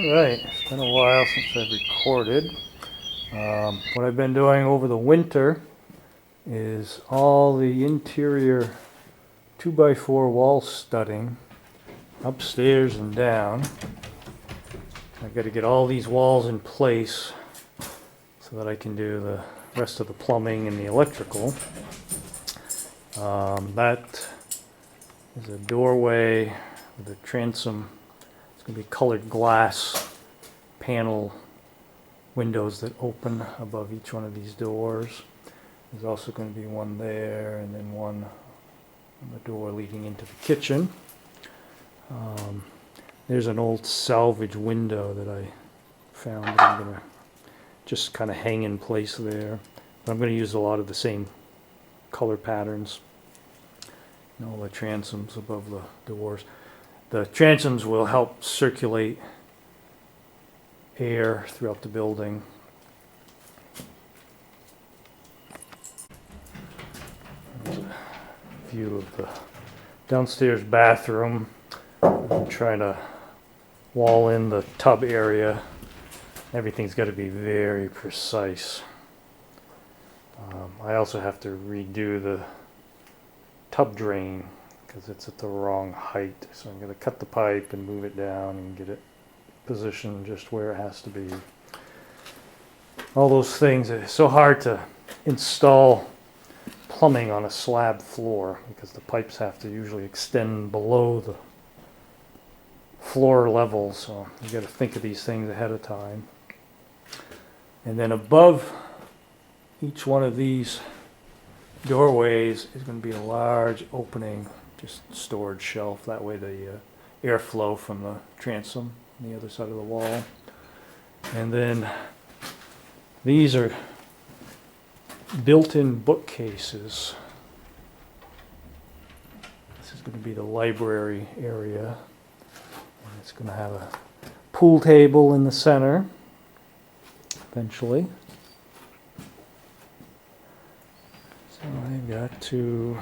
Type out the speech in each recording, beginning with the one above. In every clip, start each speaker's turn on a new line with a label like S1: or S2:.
S1: Alright, it's been a while since I've recorded. What I've been doing over the winter is all the interior 2x4 wall studding upstairs and down. I've got to get all these walls in place so that I can do the rest of the plumbing and the electrical. That is a doorway with a transom. It's going to be colored glass panel windows that open above each one of these doors. There's also going to be one there and then one on the door leading into the kitchen. There's an old salvage window that I found that I'm going to just kind of hang in place there. But I'm going to use a lot of the same color patterns and all the transoms above the doors. The transoms will help circulate air throughout the building. There's a view of the downstairs bathroom. I'm trying to wall in the tub area. Everything's got to be very precise. I also have to redo the tub drain because it's at the wrong height. So I'm going to cut the pipe and move it down and get it positioned just where it has to be. All those things. It's so hard to install plumbing on a slab floor because the pipes have to usually extend below the floor level, so you got to think of these things ahead of time. And then above each one of these doorways is going to be a large opening, just storage shelf. That way the airflow from the transom on the other side of the wall. And then these are built-in bookcases. This is going to be the library area. It's going to have a pool table in the center, eventually. So I've got to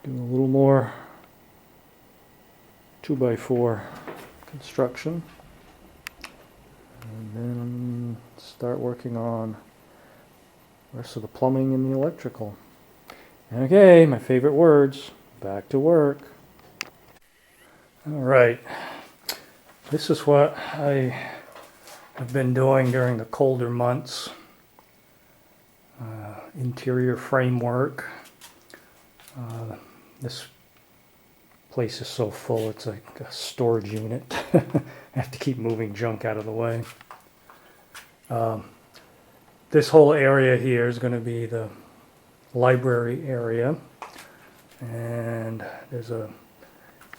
S1: do a little more 2x4 construction. And then start working on the rest of the plumbing and the electrical. Okay, my favorite words, back to work. All right, this is what I have been doing during the colder months. Interior framework. This place is so full, it's like a storage unit. I have to keep moving junk out of the way. This whole area here is going to be the library area. And there's a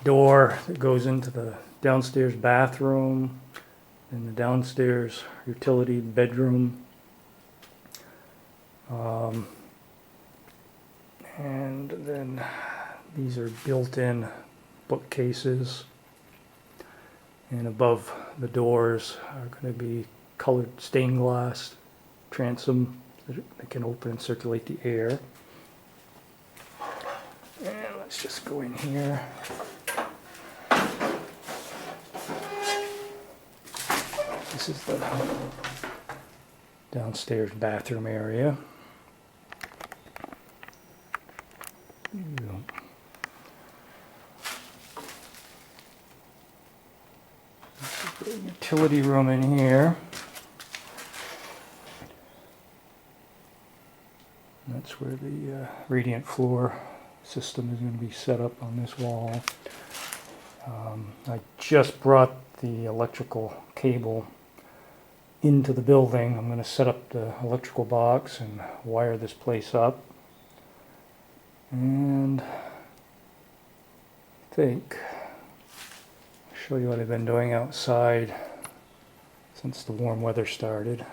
S1: door that goes into the downstairs bathroom and the downstairs utility bedroom. And then these are built-in bookcases. And above the doors are going to be colored stained glass transom that can open and circulate the air. And let's just go in here. This is the downstairs bathroom area. This is the utility room in here. That's where the radiant floor system is going to be set up on this wall. I just brought the electrical cable into the building. I'm going to set up the electrical box and wire this place up. And I think I'll show you what I've been doing outside since the warm weather started.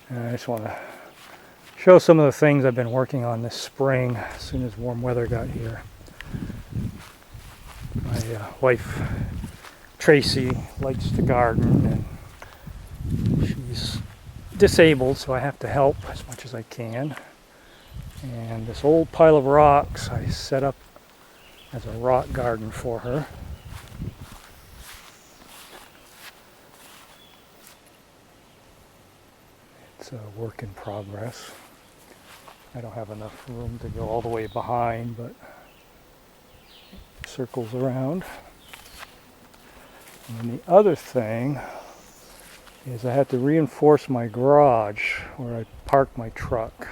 S1: And I just want to show some of the things I've been working on this spring as soon as warm weather got here. My wife Tracy likes to garden, and she's disabled, so I have to help as much as I can. And this old pile of rocks I set up as a rock garden for her. It's a work in progress. I don't have enough room to go all the way behind, but it circles around. And then the other thing is I had to reinforce my garage where I park my truck.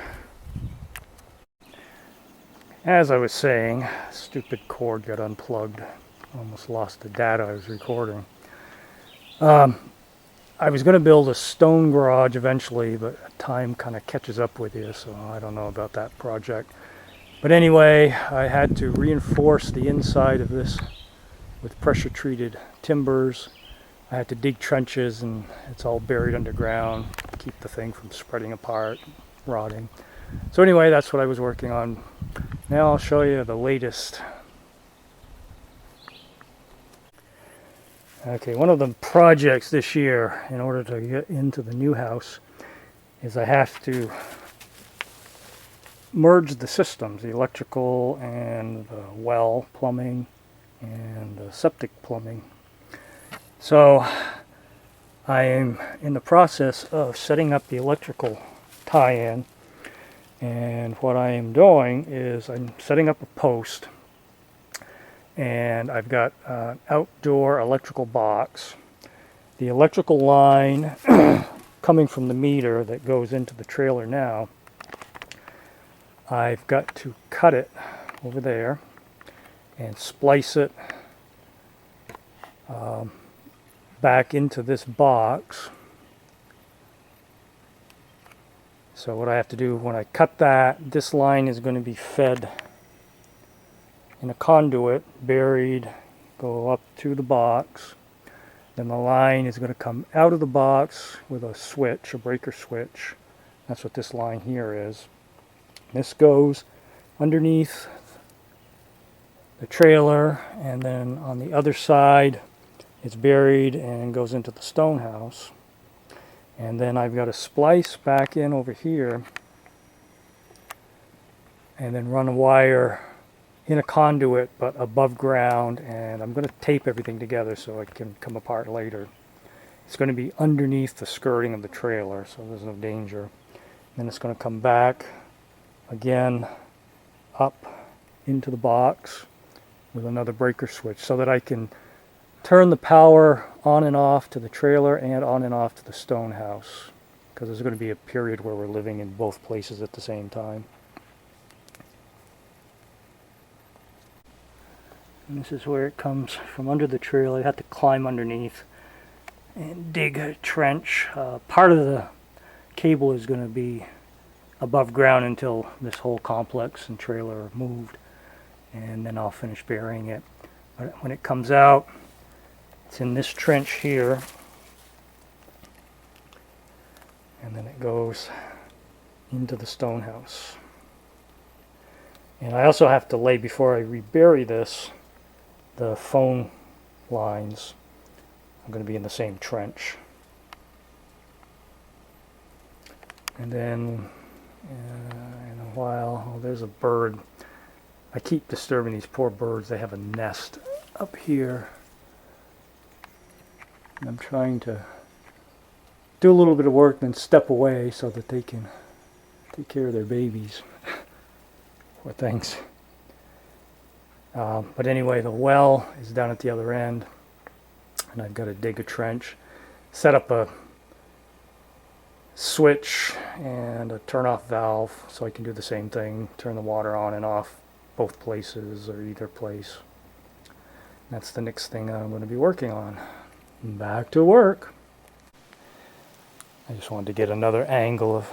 S1: As I was saying, stupid cord got unplugged. Almost lost the data I was recording. I was going to build a stone garage eventually, but time kind of catches up with you, so I don't know about that project. But anyway, I had to reinforce the inside of this with pressure treated timbers. I had to dig trenches, and it's all buried underground, keep the thing from spreading apart, rotting. So anyway, that's what I was working on. Now I'll show you the latest. Okay, one of the projects this year, in order to get into the new house, is I have to merge the systems, the electrical and the well plumbing and the septic plumbing. So I am in the process of setting up the electrical tie-in, and what I am doing is I'm setting up a post, and I've got an outdoor electrical box. The electrical line coming from the meter that goes into the trailer now, I've got to cut it over there and splice it back into this box. So what I have to do when I cut that, this line is going to be fed in a conduit, buried, go up to the box. Then the line is going to come out of the box with a switch, a breaker switch. That's what this line here is. This goes underneath the trailer, and then on the other side it's buried and goes into the stone house. And then I've got to splice back in over here and then run a wire in a conduit but above ground, and I'm going to tape everything together so it can come apart later. It's going to be underneath the skirting of the trailer, so there's no danger. And then it's going to come back again up into the box with another breaker switch so that I can turn the power on and off to the trailer and on and off to the stone house, because there's going to be a period where we're living in both places at the same time. And this is where it comes from under the trailer. I have to climb underneath and dig a trench. Part of the cable is going to be above ground until this whole complex and trailer are moved, and then I'll finish burying it. But when it comes out, it's in this trench here, and then it goes into the stone house. And I also have to lay, before I rebury this, the phone lines are going to be in the same trench. And then in a while, oh, there's a bird. I keep disturbing these poor birds. They have a nest up here. And I'm trying to do a little bit of work, then step away so that they can take care of their babies. Poor things. But anyway, the well is down at the other end, and I've got to dig a trench, set up a switch and a turn-off valve so I can do the same thing, turn the water on and off both places or either place. That's the next thing I'm going to be working on. Back to work. I just wanted to get another angle of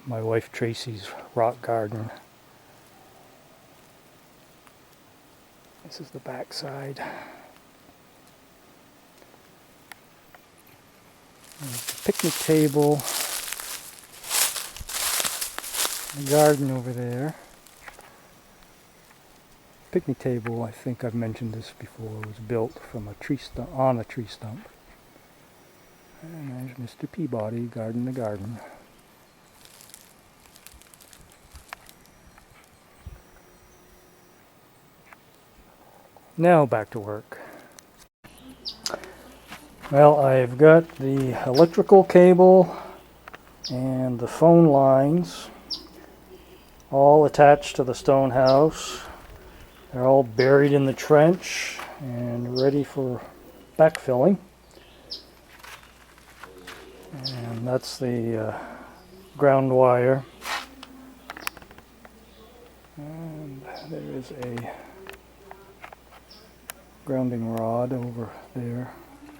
S1: my wife Tracy's rock garden. This is the back side. There's the picnic table. The garden over there. Picnic table, I think I've mentioned this before, was built from a tree stump, on a tree stump. And there's Mr. Peabody guarding the garden. Now back to work. Well, I've got the electrical cable And the phone lines all attached to the stone house. They're all buried in the trench and ready for backfilling. And that's the ground wire. And there is a grounding rod over there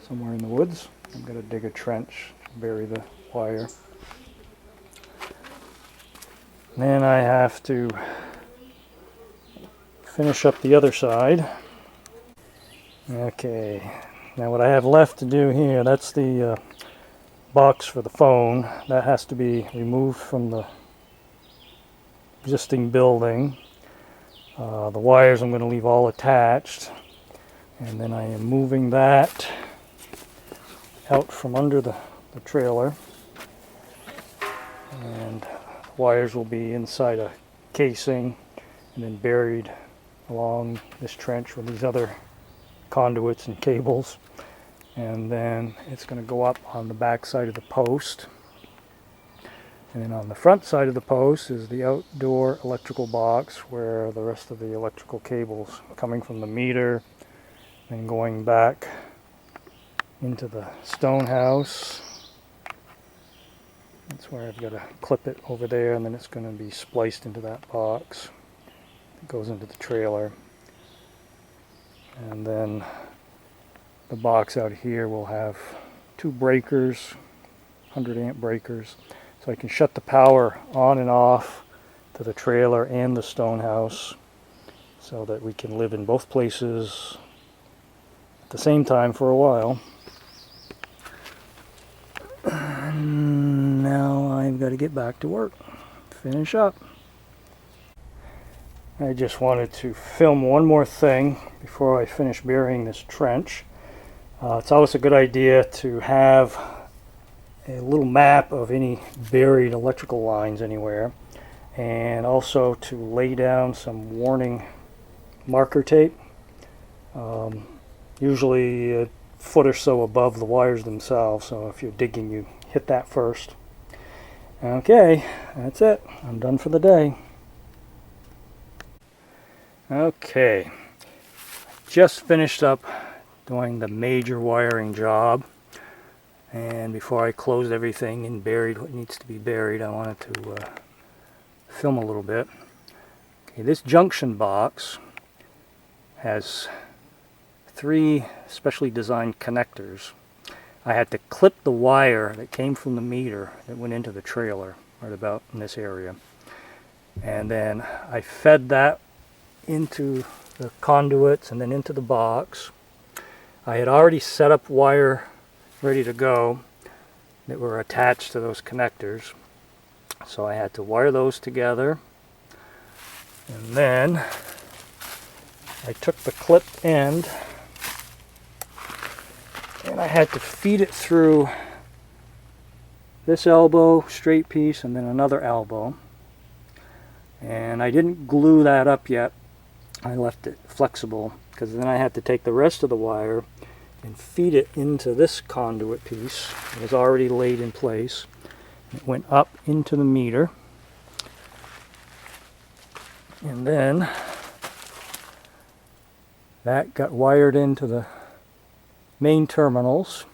S1: somewhere in the woods. I'm going to dig a trench to bury the wire. Then I have to finish up the other side. Okay, now what I have left to do here, that's the box for the phone. That has to be removed from the existing building. The wires I'm going to leave all attached. And then I am moving that out from under the trailer. And wires will be inside a casing and then buried along this trench with these other conduits and cables. And then it's going to go up on the back side of the post. And then on the front side of the post is the outdoor electrical box where the rest of the electrical cables coming from the meter and going back into the stone house. That's where I've got to clip it over there, and then it's going to be spliced into that box. It goes into the trailer. And then the box out here will have 2 breakers, 100 amp breakers, so I can shut the power on and off to the trailer and the stone house so that we can live in both places at the same time for a while. And now I've got to get back to work, finish up. I just wanted to film one more thing before I finish burying this trench. It's always a good idea to have a little map of any buried electrical lines anywhere, and also to lay down some warning marker tape, usually a foot or so above the wires themselves, so if you're digging you hit that first. Okay, that's it. I'm done for the day. Okay, just finished up doing the major wiring job, and before I closed everything and buried what needs to be buried, I wanted to film a little bit. Okay, this junction box has 3 specially designed connectors. I had to clip the wire that came from the meter that went into the trailer right about in this area, and then I fed that into the conduits and then into the box. I had already set up wire ready to go that were attached to those connectors, so I had to wire those together, and then I took the clip end and I had to feed it through this elbow, straight piece, and then another elbow. And I didn't glue that up yet. I left it flexible because then I had to take the rest of the wire and feed it into this conduit piece. It was already laid in place. It went up into the meter. And then that got wired into the main terminals,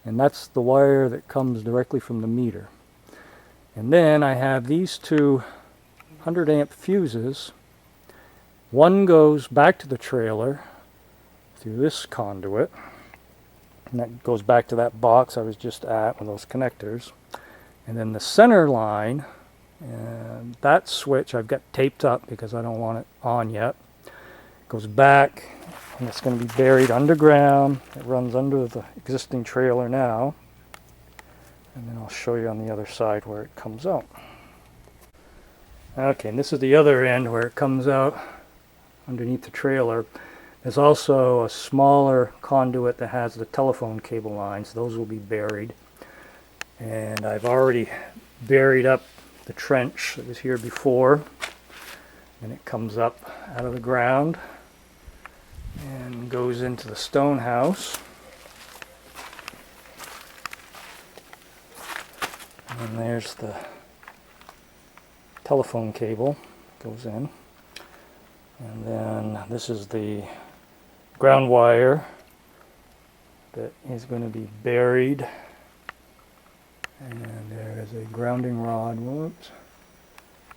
S1: and that's the wire that comes directly from the meter. And then I have these 2 100 amp fuses. One goes back to the trailer through this conduit, and that goes back to that box I was just at with those connectors. And then the center line, and that switch I've got taped up because I don't want it on yet, goes back, and it's going to be buried underground. It runs under the existing trailer now, and then I'll show you on the other side where it comes out. Okay, and this is the other end where it comes out underneath the trailer. There's also a smaller conduit that has the telephone cable lines. Those will be buried, and I've already buried up the trench that was here before, and it comes up out of the ground and goes into the stone house. And there's the telephone cable goes in. And then this is the ground wire that is going to be buried. And there is a grounding rod, whoops,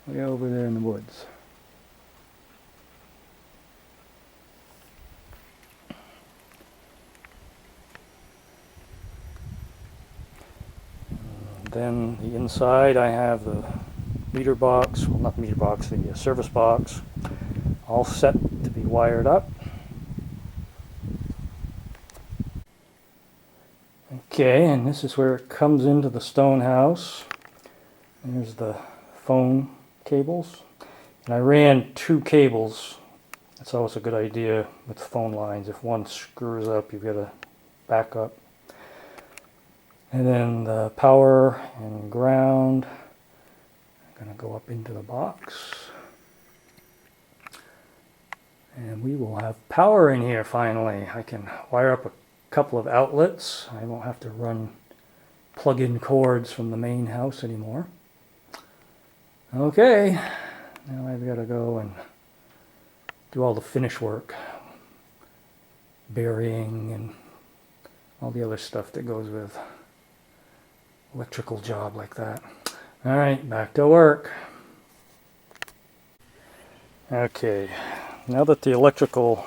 S1: way over there in the woods. Then the inside I have the meter box, well not the meter box, the service box, all set to be wired up. Okay, and this is where it comes into the stone house. There's the phone cables. And I ran 2 cables. That's always a good idea with phone lines. If one screws up, you've got a backup. And then the power and ground are going to go up into the box. And we will have power in here finally. I can wire up a couple of outlets. I won't have to run plug-in cords from the main house anymore. Okay, now I've got to go and do all the finish work. Burying and all the other stuff that goes with electrical job like that. Alright, back to work. Okay, now that the electrical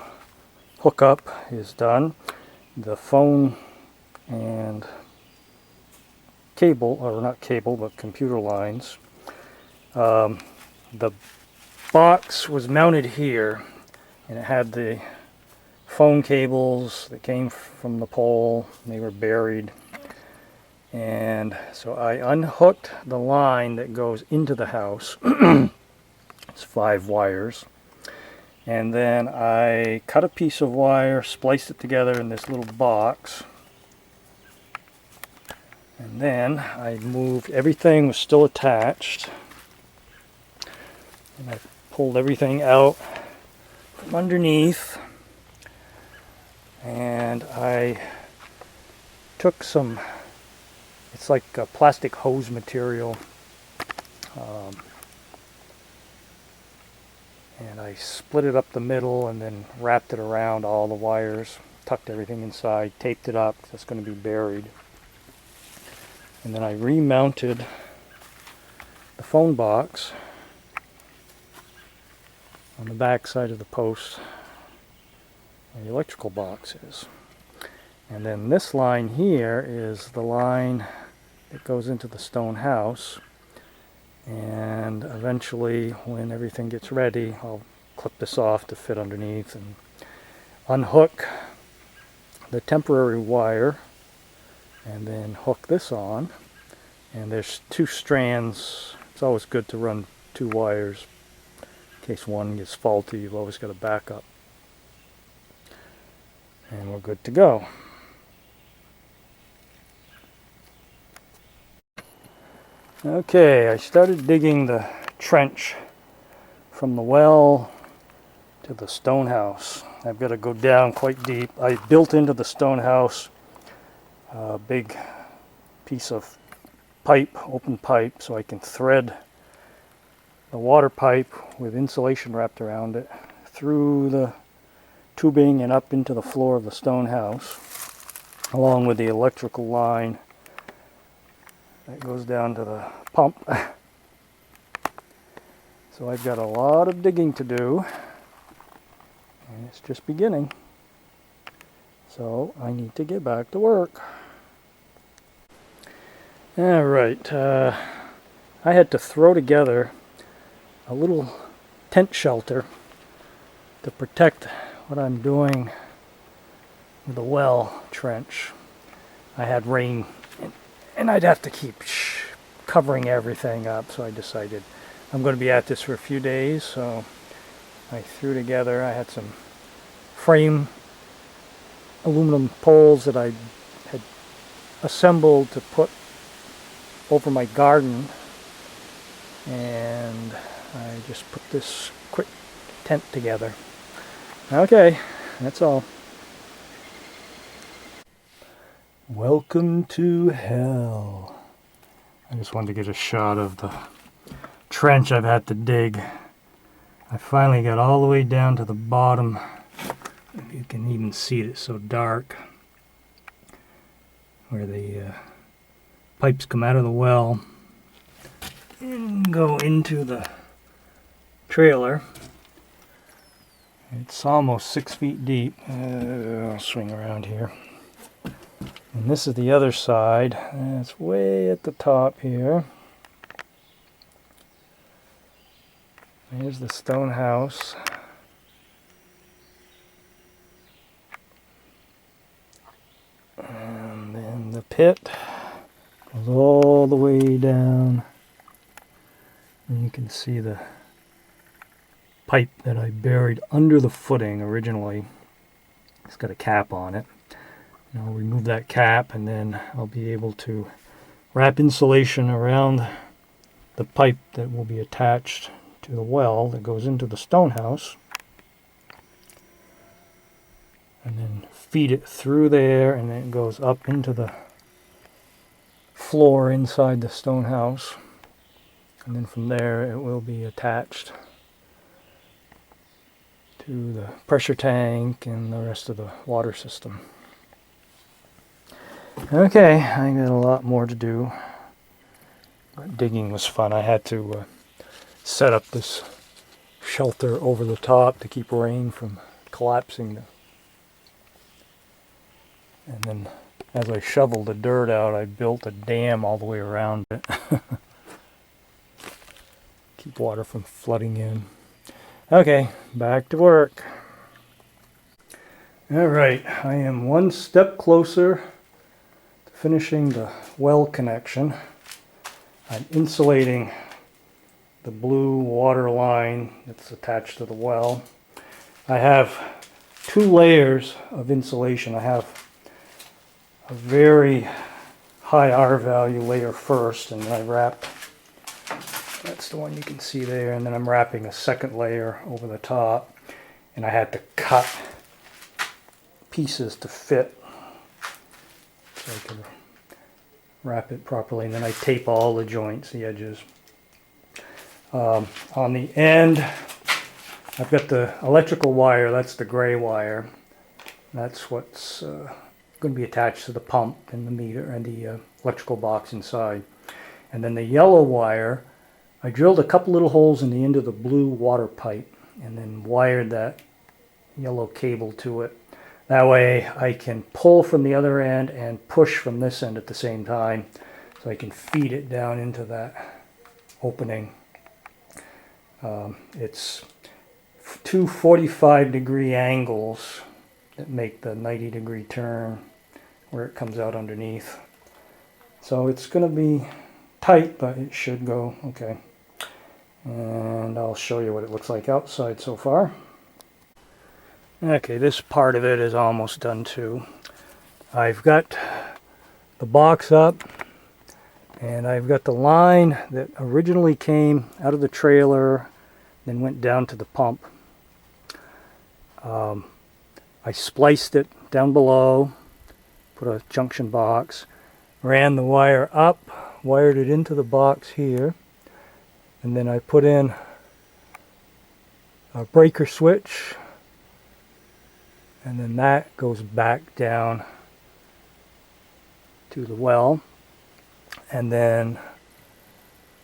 S1: hookup is done, the phone and cable, or not cable, but computer lines, the box was mounted here, and it had the phone cables that came from the pole. They were buried. And so I unhooked the line that goes into the house. It's 5 wires. And then I cut a piece of wire, spliced it together in this little box. And then I moved, everything was still attached. And I pulled everything out from underneath. And I took some, it's like a plastic hose material, and I split it up the middle and then wrapped it around all the wires, tucked everything inside, taped it up. That's going to be buried. And then I remounted the phone box on the back side of the post where the electrical box is. And then this line here is the line that goes into the stone house. And eventually, when everything gets ready, I'll clip this off to fit underneath and unhook the temporary wire and then hook this on. And there's 2 strands. It's always good to run 2 wires. In case one gets faulty, you've always got a backup. And we're good to go. Okay, I started digging the trench from the well to the stone house. I've got to go down quite deep. I built into the stone house a big piece of pipe, open pipe, so I can thread the water pipe with insulation wrapped around it through the tubing and up into the floor of the stone house, along with the electrical line that goes down to the pump. So I've got a lot of digging to do, and it's just beginning. So I need to get back to work. Alright, I had to throw together a little tent shelter to protect what I'm doing with the well trench. I had rain and I'd have to keep covering everything up, so I decided I'm going to be at this for a few days. So I threw together, I had some frame aluminum poles that I had assembled to put over my garden, and I just put this quick tent together. Okay, that's all. Welcome to hell. I just wanted to get a shot of the trench I've had to dig. I finally got all the way down to the bottom. If you can even see it, it's so dark. Where the pipes come out of the well and go into the trailer. It's almost 6 feet deep. I'll swing around here. And this is the other side. It's way at the top here. Here's the stone house. And then the pit goes all the way down. And you can see the pipe that I buried under the footing originally. It's got a cap on it. And I'll remove that cap, and then I'll be able to wrap insulation around the pipe that will be attached to the well that goes into the stone house, and then feed it through there, and then it goes up into the floor inside the stone house, and then from there it will be attached to the pressure tank and the rest of the water system. Okay, I got a lot more to do. But digging was fun. I had to set up this shelter over the top to keep rain from collapsing. And then as I shoveled the dirt out, I built a dam all the way around it. Keep water from flooding in. Okay, back to work. Alright, I am one step closer to finishing the well connection. I'm insulating the blue water line that's attached to the well. I have 2 layers of insulation. I have a very high R value layer first, and then I wrap, that's the one you can see there, and then I'm wrapping a second layer over the top, and I had to cut pieces to fit so I can wrap it properly, and then I tape all the joints, the edges. On the end, I've got the electrical wire, that's the gray wire. That's what's going to be attached to the pump and the meter and the electrical box inside. And then the yellow wire, I drilled a couple little holes in the end of the blue water pipe and then wired that yellow cable to it. That way I can pull from the other end and push from this end at the same time, so I can feed it down into that opening. It's 2 45-degree angles that make the 90-degree turn where it comes out underneath. So it's going to be tight, but it should go okay. And I'll show you what it looks like outside so far. Okay, this part of it is almost done too. I've got the box up, and I've got the line that originally came out of the trailer, then went down to the pump. I spliced it down below, put a junction box, ran the wire up, wired it into the box here, and then I put in a breaker switch, and then that goes back down to the well. And then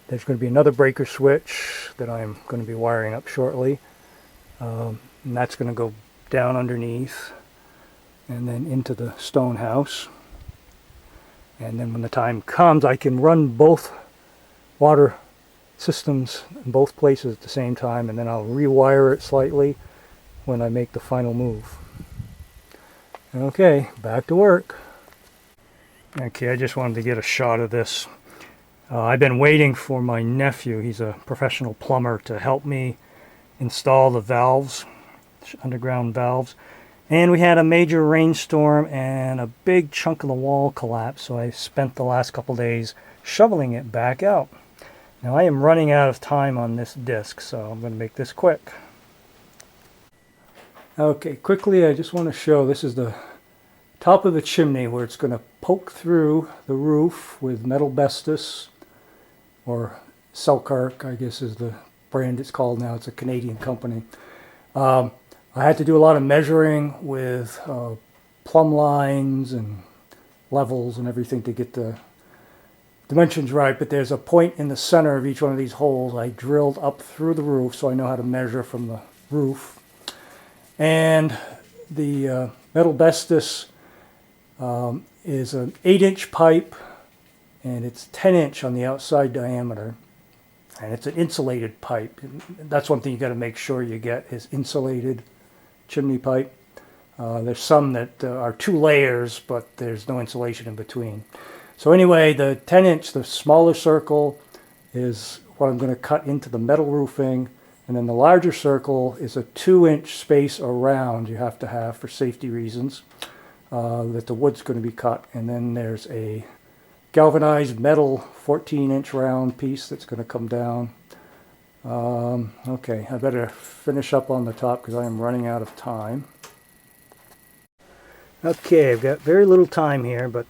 S1: there's going to be another breaker switch that I'm going to be wiring up shortly. And that's going to go down underneath and then into the stone house. And then when the time comes, I can run both water systems in both places at the same time, and then I'll rewire it slightly when I make the final move. Okay, back to work. Okay, I just wanted to get a shot of this. I've been waiting for my nephew, he's a professional plumber, to help me install the valves, underground valves. And we had a major rainstorm and a big chunk of the wall collapsed, so I spent the last couple days shoveling it back out. Now I am running out of time on this disc, so I'm going to make this quick. Okay, quickly I just want to show, this is the top of the chimney where it's going to poke through the roof with metal bestus or Selkirk, I guess is the brand it's called now. It's a Canadian company. I had to do a lot of measuring with plumb lines and levels and everything to get the dimensions right, but there's a point in the center of each one of these holes I drilled up through the roof, so I know how to measure from the roof. And the metal bestis is an 8-inch pipe, and it's 10-inch on the outside diameter, and it's an insulated pipe. And that's one thing you got to make sure you get is insulated chimney pipe. There's some that are 2 layers, but there's no insulation in between. So anyway, the 10-inch, the smaller circle, is what I'm going to cut into the metal roofing, and then the larger circle is a 2-inch space around you have to have for safety reasons that the wood's going to be cut. And then there's a galvanized metal 14-inch round piece that's going to come down. Okay, I better finish up on the top because I am running out of time. Okay, I've got very little time here, but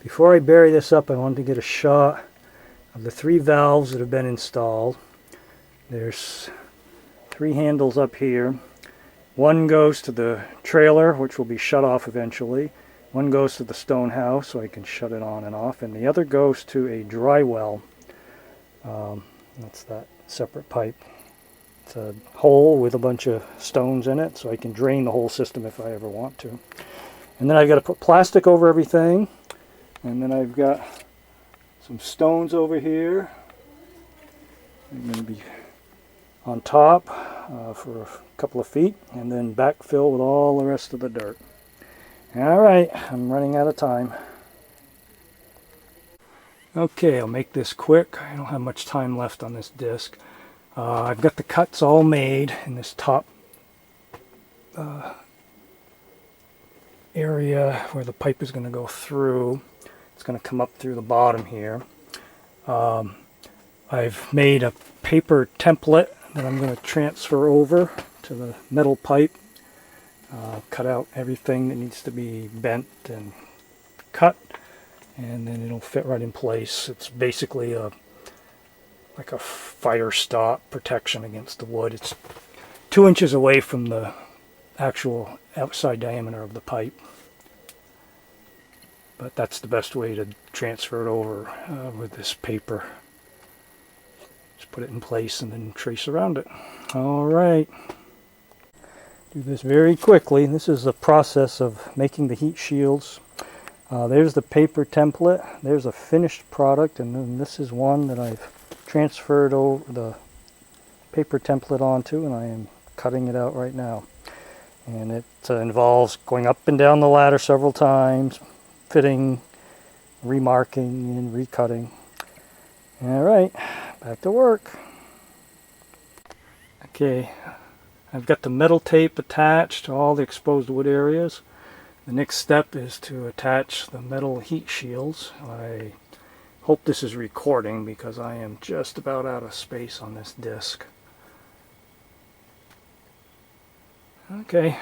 S1: before I bury this up, I wanted to get a shot of the 3 valves that have been installed. There's 3 handles up here. One goes to the trailer, which will be shut off eventually. One goes to the stone house, so I can shut it on and off. And the other goes to a dry well. That's that separate pipe. It's a hole with a bunch of stones in it, so I can drain the whole system if I ever want to. And then I've got to put plastic over everything. And then I've got some stones over here. I'm going to be on top for a couple of feet, and then backfill with all the rest of the dirt. Alright, I'm running out of time. Okay, I'll make this quick. I don't have much time left on this disc. I've got the cuts all made in this top area where the pipe is going to go through. It's going to come up through the bottom here. I've made a paper template that I'm going to transfer over to the metal pipe. Cut out everything that needs to be bent and cut, and then it'll fit right in place. It's basically like a fire stop protection against the wood. It's 2 inches away from the actual outside diameter of the pipe, but that's the best way to transfer it over with this paper. Just put it in place and then trace around it. All right. Do this very quickly. This is the process of making the heat shields. There's the paper template. There's a finished product, and then this is one that I've transferred over the paper template onto, and I am cutting it out right now. And it involves going up and down the ladder several times, fitting, remarking, and recutting. All right, back to work. Okay. I've got the metal tape attached to all the exposed wood areas. The next step is to attach the metal heat shields. I hope this is recording because I am just about out of space on this disc. Okay,